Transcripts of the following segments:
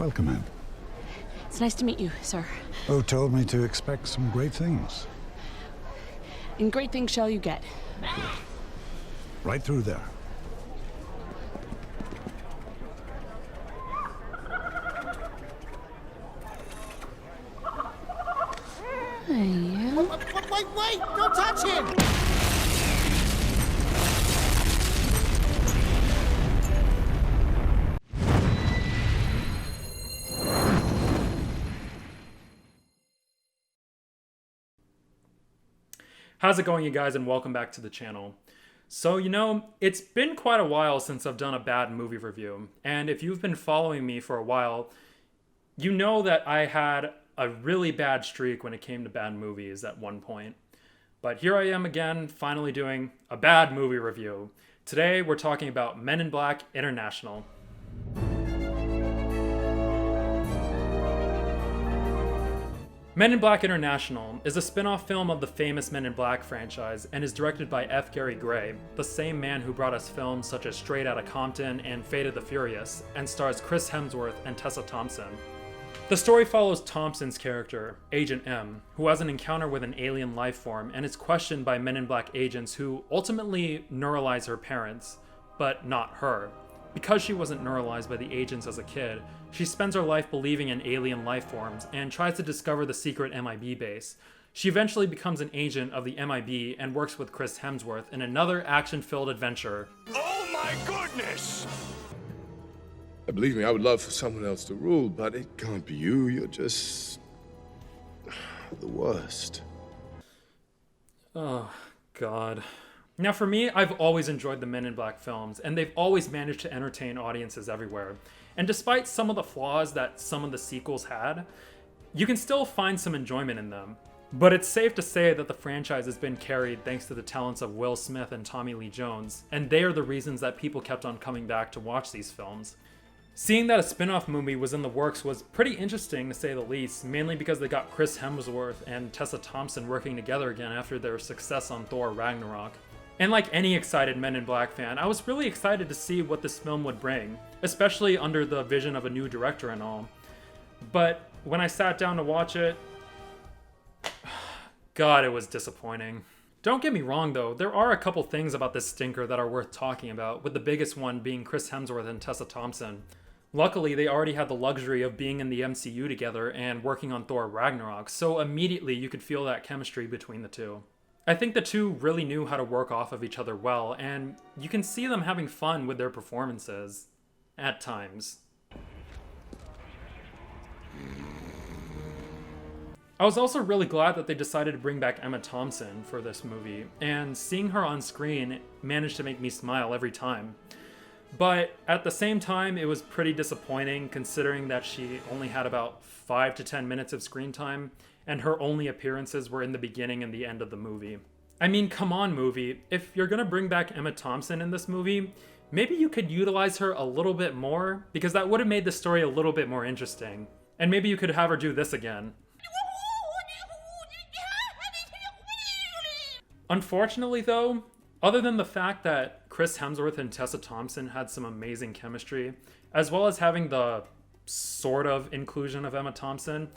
Welcome in. It's nice to meet you, sir. Oh, told me to expect some great things. And great things shall you get. Right through there. Wait! Don't touch him! How's it going, you guys, and welcome back to the channel. So, it's been quite a while since I've done a bad movie review, and if you've been following me for a while, you know that I had a really bad streak when it came to bad movies at one point. But here I am again, finally doing a bad movie review. Today, we're talking about Men in Black International. Men in Black International is a spin-off film of the famous Men in Black franchise and is directed by F. Gary Gray, the same man who brought us films such as Straight Outta Compton and Fate of the Furious, and stars Chris Hemsworth and Tessa Thompson. The story follows Thompson's character, Agent M, who has an encounter with an alien life form and is questioned by Men in Black agents who ultimately neuralize her parents, but not her. Because she wasn't neuralized by the agents as a kid, she spends her life believing in alien life forms and tries to discover the secret MIB base. She eventually becomes an agent of the MIB and works with Chris Hemsworth in another action-filled adventure. Oh my goodness! Believe me, I would love for someone else to rule, but it can't be you. You're just the worst. Oh, God. Now for me, I've always enjoyed the Men in Black films, and they've always managed to entertain audiences everywhere. And despite some of the flaws that some of the sequels had, you can still find some enjoyment in them. But it's safe to say that the franchise has been carried thanks to the talents of Will Smith and Tommy Lee Jones, and they are the reasons that people kept on coming back to watch these films. Seeing that a spin-off movie was in the works was pretty interesting, to say the least, mainly because they got Chris Hemsworth and Tessa Thompson working together again after their success on Thor Ragnarok. And like any excited Men in Black fan, I was really excited to see what this film would bring, especially under the vision of a new director and all. But when I sat down to watch it, God, it was disappointing. Don't get me wrong though, there are a couple things about this stinker that are worth talking about, with the biggest one being Chris Hemsworth and Tessa Thompson. Luckily, they already had the luxury of being in the MCU together and working on Thor Ragnarok, so immediately you could feel that chemistry between the two. I think the two really knew how to work off of each other well, and you can see them having fun with their performances. At times. I was also really glad that they decided to bring back Emma Thompson for this movie, and seeing her on screen managed to make me smile every time. But at the same time, it was pretty disappointing considering that she only had about 5 to 10 minutes of screen time, and her only appearances were in the beginning and the end of the movie. I mean, come on, movie. If you're gonna bring back Emma Thompson in this movie, maybe you could utilize her a little bit more, because that would have made the story a little bit more interesting. And maybe you could have her do this again. Unfortunately, though, other than the fact that Chris Hemsworth and Tessa Thompson had some amazing chemistry, as well as having the sort of inclusion of Emma Thompson,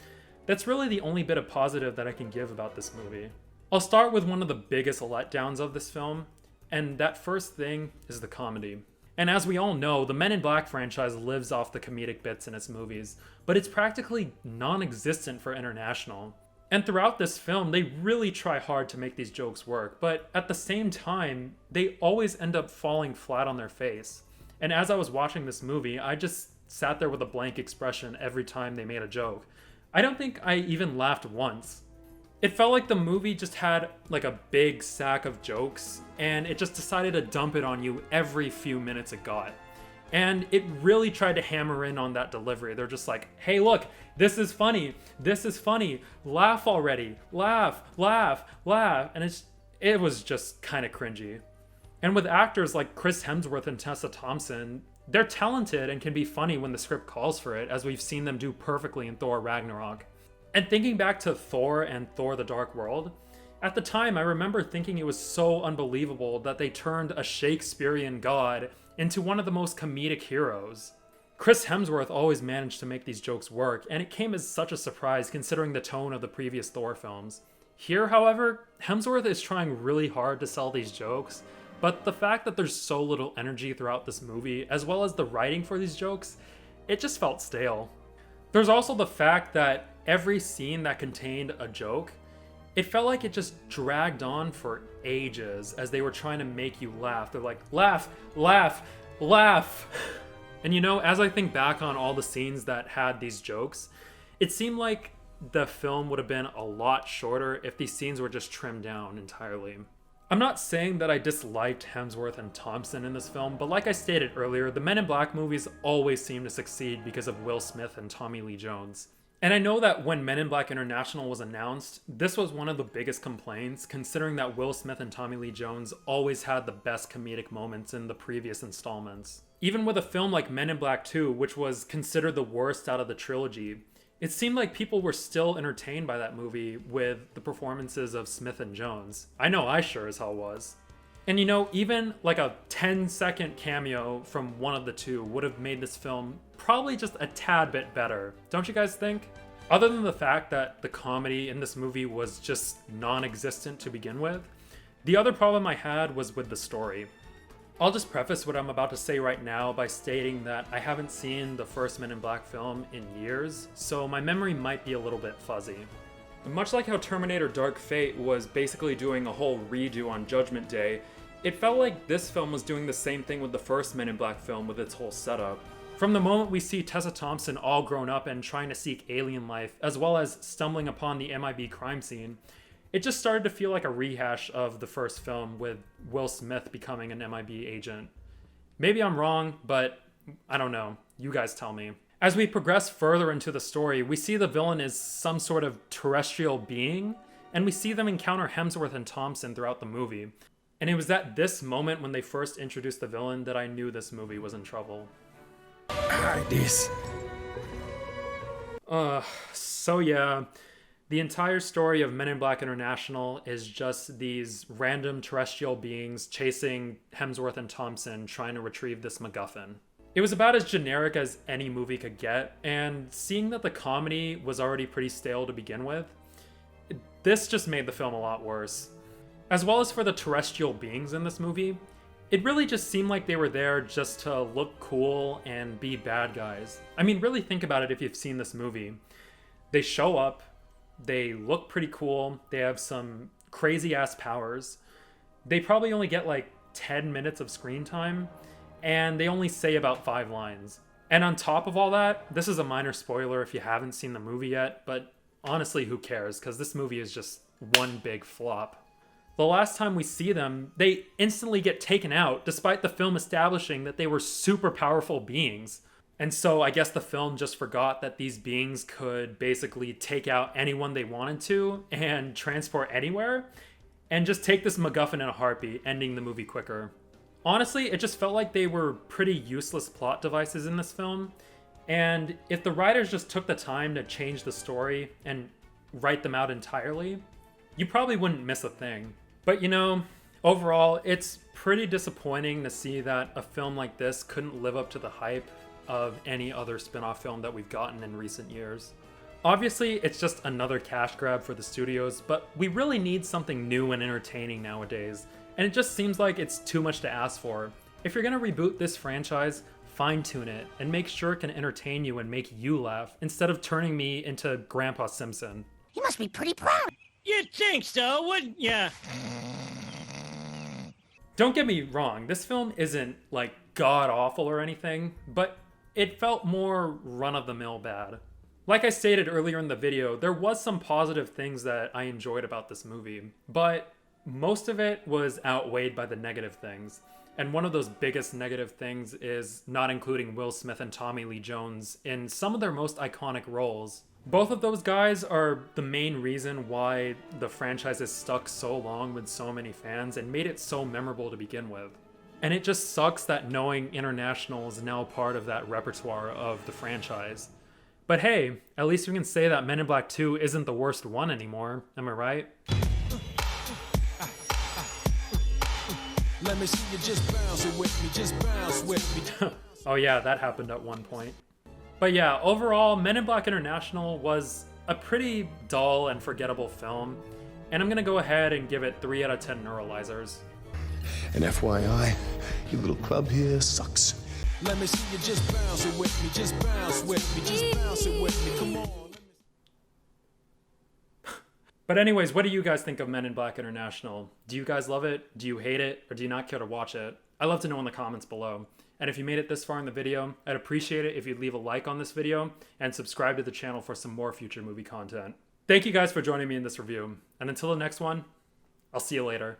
that's really the only bit of positive that I can give about this movie. I'll start with one of the biggest letdowns of this film, and that first thing is the comedy. And as we all know, the Men in Black franchise lives off the comedic bits in its movies, but it's practically non-existent for International. And throughout this film, they really try hard to make these jokes work, but at the same time, they always end up falling flat on their face. And as I was watching this movie, I just sat there with a blank expression every time they made a joke. I don't think I even laughed once. It felt like the movie just had like a big sack of jokes, and it just decided to dump it on you every few minutes it got. And it really tried to hammer in on that delivery. They're just like, hey look, this is funny, laugh already, laugh, and it was just kind of cringy. And with actors like Chris Hemsworth and Tessa Thompson, they're talented and can be funny when the script calls for it, as we've seen them do perfectly in Thor Ragnarok. And thinking back to Thor and Thor the Dark World, at the time I remember thinking it was so unbelievable that they turned a Shakespearean god into one of the most comedic heroes. Chris Hemsworth always managed to make these jokes work, and it came as such a surprise considering the tone of the previous Thor films. Here, however, Hemsworth is trying really hard to sell these jokes, but the fact that there's so little energy throughout this movie, as well as the writing for these jokes, it just felt stale. There's also the fact that every scene that contained a joke, it felt like it just dragged on for ages as they were trying to make you laugh. They're like, laugh, laugh, laugh. And you know, as I think back on all the scenes that had these jokes, it seemed like the film would have been a lot shorter if these scenes were just trimmed down entirely. I'm not saying that I disliked Hemsworth and Thompson in this film, but like I stated earlier, the Men in Black movies always seem to succeed because of Will Smith and Tommy Lee Jones. And I know that when Men in Black International was announced, this was one of the biggest complaints, considering that Will Smith and Tommy Lee Jones always had the best comedic moments in the previous installments. Even with a film like Men in Black 2, which was considered the worst out of the trilogy, it seemed like people were still entertained by that movie with the performances of Smith and Jones. I know I sure as hell was. And you know, even like a 10-second cameo from one of the two would have made this film probably just a tad bit better, don't you guys think? Other than the fact that the comedy in this movie was just non-existent to begin with, the other problem I had was with the story. I'll just preface what I'm about to say right now by stating that I haven't seen the first Men in Black film in years, so my memory might be a little bit fuzzy. Much like how Terminator Dark Fate was basically doing a whole redo on Judgment Day, it felt like this film was doing the same thing with the first Men in Black film with its whole setup. From the moment we see Tessa Thompson all grown up and trying to seek alien life, as well as stumbling upon the MIB crime scene, it just started to feel like a rehash of the first film with Will Smith becoming an MIB agent. Maybe I'm wrong, but I don't know. You guys tell me. As we progress further into the story, we see the villain is some sort of terrestrial being, and we see them encounter Hemsworth and Thompson throughout the movie. And it was at this moment when they first introduced the villain that I knew this movie was in trouble. This. So yeah, the entire story of Men in Black International is just these random terrestrial beings chasing Hemsworth and Thompson trying to retrieve this MacGuffin. It was about as generic as any movie could get, and seeing that the comedy was already pretty stale to begin with, this just made the film a lot worse. As well as for the terrestrial beings in this movie, it really just seemed like they were there just to look cool and be bad guys. I mean, really think about it if you've seen this movie. They show up, they look pretty cool, they have some crazy ass powers, they probably only get like 10 minutes of screen time, and they only say about 5 lines. And on top of all that, this is a minor spoiler if you haven't seen the movie yet, but honestly, who cares, because this movie is just one big flop. The last time we see them, they instantly get taken out, despite the film establishing that they were super powerful beings. And so I guess the film just forgot that these beings could basically take out anyone they wanted to and transport anywhere, and just take this MacGuffin in a heartbeat, ending the movie quicker. Honestly, it just felt like they were pretty useless plot devices in this film, and if the writers just took the time to change the story and write them out entirely, you probably wouldn't miss a thing. But you know, overall, it's pretty disappointing to see that a film like this couldn't live up to the hype of any other spin-off film that we've gotten in recent years. Obviously, it's just another cash grab for the studios, but we really need something new and entertaining nowadays, and it just seems like it's too much to ask for. If you're gonna reboot this franchise, fine-tune it, and make sure it can entertain you and make you laugh, instead of turning me into Grandpa Simpson. You must be pretty proud. You'd think so, wouldn't ya? Don't get me wrong, this film isn't, like, god-awful or anything, but it felt more run-of-the-mill bad. Like I stated earlier in the video, there was some positive things that I enjoyed about this movie, but most of it was outweighed by the negative things. And one of those biggest negative things is not including Will Smith and Tommy Lee Jones in some of their most iconic roles. Both of those guys are the main reason why the franchise is stuck so long with so many fans and made it so memorable to begin with. And it just sucks that Knowing International is now part of that repertoire of the franchise. But hey, at least we can say that Men in Black 2 isn't the worst one anymore, am I right? Let me see you just bounce with me, just bounce with me. Oh yeah, that happened at one point. But yeah, overall, Men in Black International was a pretty dull and forgettable film, and I'm gonna go ahead and give it 3 out of 10 neuralizers. And FYI, your little club here sucks. Let me see you just bounce it with me, just bounce with me, just bounce it with me, come on. But anyways, what do you guys think of Men in Black International? Do you guys love it? Do you hate it? Or do you not care to watch it? I'd love to know in the comments below. And if you made it this far in the video, I'd appreciate it if you'd leave a like on this video and subscribe to the channel for some more future movie content. Thank you guys for joining me in this review. And until the next one, I'll see you later.